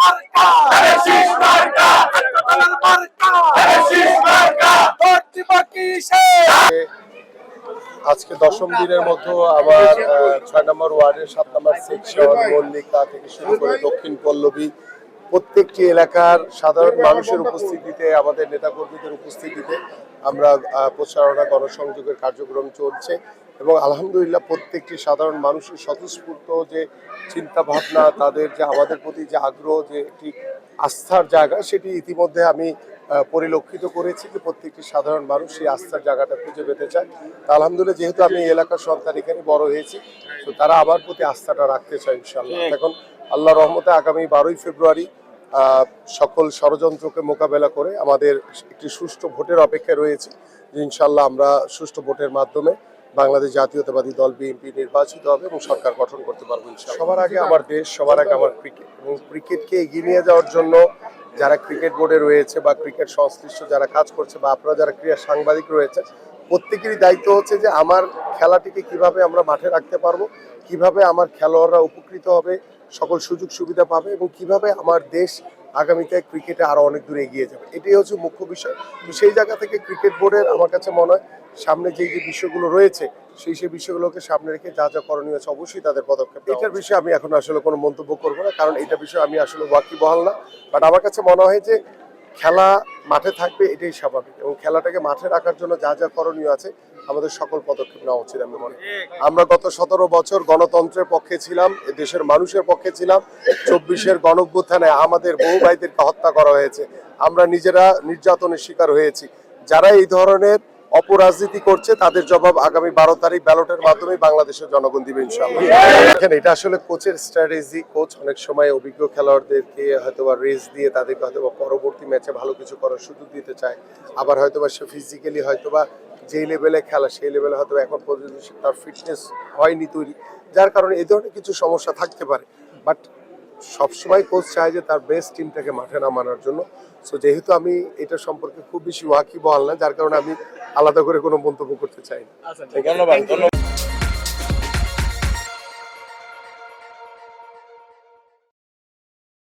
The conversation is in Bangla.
মার্কা শীষ মার্কা দলের মার্কা শীষ মার্কা ভোট দিব কিসে। আজকে দশম দিনের মতো আমার ৬ নম্বর ওয়ার্ডের ৭ নম্বর সেকশন মল্লিকা থেকে শুরু করে দক্ষিণ পল্লবী প্রত্যেকটি এলাকার সাধারণ মানুষের উপস্থিতিতে, আমাদের নেতাকর্মীদের উপস্থিতিতে আমরা প্রচারণা গণসংযোগের কার্যক্রম চলছে এবং আলহামদুলিল্লাহ প্রত্যেকটি সাধারণ মানুষের স্বতঃস্ফূর্ত যে চিন্তা ভাবনা, তাদের যে আমাদের প্রতি যে আগ্রহ, যে একটি আস্থার জায়গা, সেটি ইতিমধ্যে আমি পরিলক্ষিত করেছি যে প্রত্যেকটি সাধারণ মানুষ সেই আস্থার জায়গাটা খুঁজে পেতে চায়। তা আলহামদুলিল্লাহ, যেহেতু আমি এই এলাকার সন্তান, এখানে বড় হয়েছি, তো তারা আমার প্রতি আস্থাটা রাখতে চায় ইনশাআল্লাহ। এখন আল্লাহ রহমতে আগামী 12ই ফেব্রুয়ারি সকল ষড়যন্ত্রকে মোকাবেলা করে আমাদের একটি সুষ্ঠু ভোটের অপেক্ষা রয়েছে, যে ইনশাআল্লাহ আমরা সুষ্ঠু ভোটের মাধ্যমে বাংলাদেশ জাতীয়তাবাদী দল বিএনপি নির্বাচিত হবে এবং সরকার গঠন করতে পারবো ইনশাআল্লাহ। সবার আগে আমার দেশ, সবার আগে আমার ক্রিকেট, এবং ক্রিকেটকে এগিয়ে নিয়ে যাওয়ার জন্য যারা ক্রিকেট বোর্ডে রয়েছে বা ক্রিকেট সংশ্লিষ্ট যারা কাজ করছে বা আপনারা যারা ক্রীড়া সাংবাদিক রয়েছে, প্রত্যেকেরই দায়িত্ব হচ্ছে যে আমার খেলাটিকে কিভাবে আমরা মাঠে রাখতে পারবো, কিভাবে আমার খেলোয়াড়রা উপকৃত হবে, সকল সুযোগ সুবিধা পাবে এবং কিভাবে আমার দেশ আগামীতে ক্রিকেটে আরো অনেক দূর এগিয়ে যাবে, এটাই হচ্ছে মুখ্য বিষয়। তো সেই জায়গা থেকে ক্রিকেট বোর্ডের আমার কাছে মনে হয় সামনে যে বিষয়গুলো রয়েছে, সেই বিষয়গুলোকে সামনে রেখে যা যা করণীয় আছে অবশ্যই তাদের পদক্ষেপ। এটার বিষয়ে আমি এখন আসলে কোনো মন্তব্য করবো না, কারণ এটা বিষয়ে আমি আসলে ওয়াকিবহাল না। বাট আমার কাছে মনে হয় যে খেলা মাঠে থাকবে, এটাই স্বাভাবিক, এবং খেলাটাকে মাঠে রাখার জন্য যা যা করণীয় আছে আমাদের সকল পদক্ষেপ নেওয়া উচিত আমি মনে করি। আমরা গত 17 বছর গণতন্ত্রের পক্ষে ছিলাম, দেশের মানুষের পক্ষে ছিলাম। 24-এর গণঅভ্যুত্থানে আমাদের বহু ভাইদেরকে হত্যা করা হয়েছে, আমরা নিজেরা নির্যাতনের শিকার হয়েছি। যারা এই ধরনের অপরাজনীতি করছে তাদের জবাব আগামী 12 তারিখ ব্যালটের মাধ্যমে বাংলাদেশের জনগণ দিবে ইনশাআল্লাহ। দেখেন, এটা আসলে কোচের স্ট্র্যাটেজি। কোচ অনেক সময় অভিজ্ঞ খেলোয়াড়দেরকে হয়তোবা রেস দিয়ে তাদেরকে হয়তোবা পরবর্তী ম্যাচে ভালো কিছু করার সুযোগ দিতে চায়, আবার হয়তোবা সে ফিজিক্যালি হয়তোবা যেই লেভেলে খেলা সেই লেভেলে হয়তো এখন পর্যন্ত তার ফিটনেস হয়নি তৈরি, যার কারণে এই ধরনের কিছু সমস্যা থাকতে পারে। বাট সবসময় কোচ চায় যে তার বেস্ট টিমটাকে মাঠে নামানোর জন্য। সো যেহেতু আমি এটা সম্পর্কে খুব বেশি ওয়াকিবহাল না, যার কারণে আমি আলাদা করে কোনো মন্তব্য করতে চাই না। ধন্যবাদ।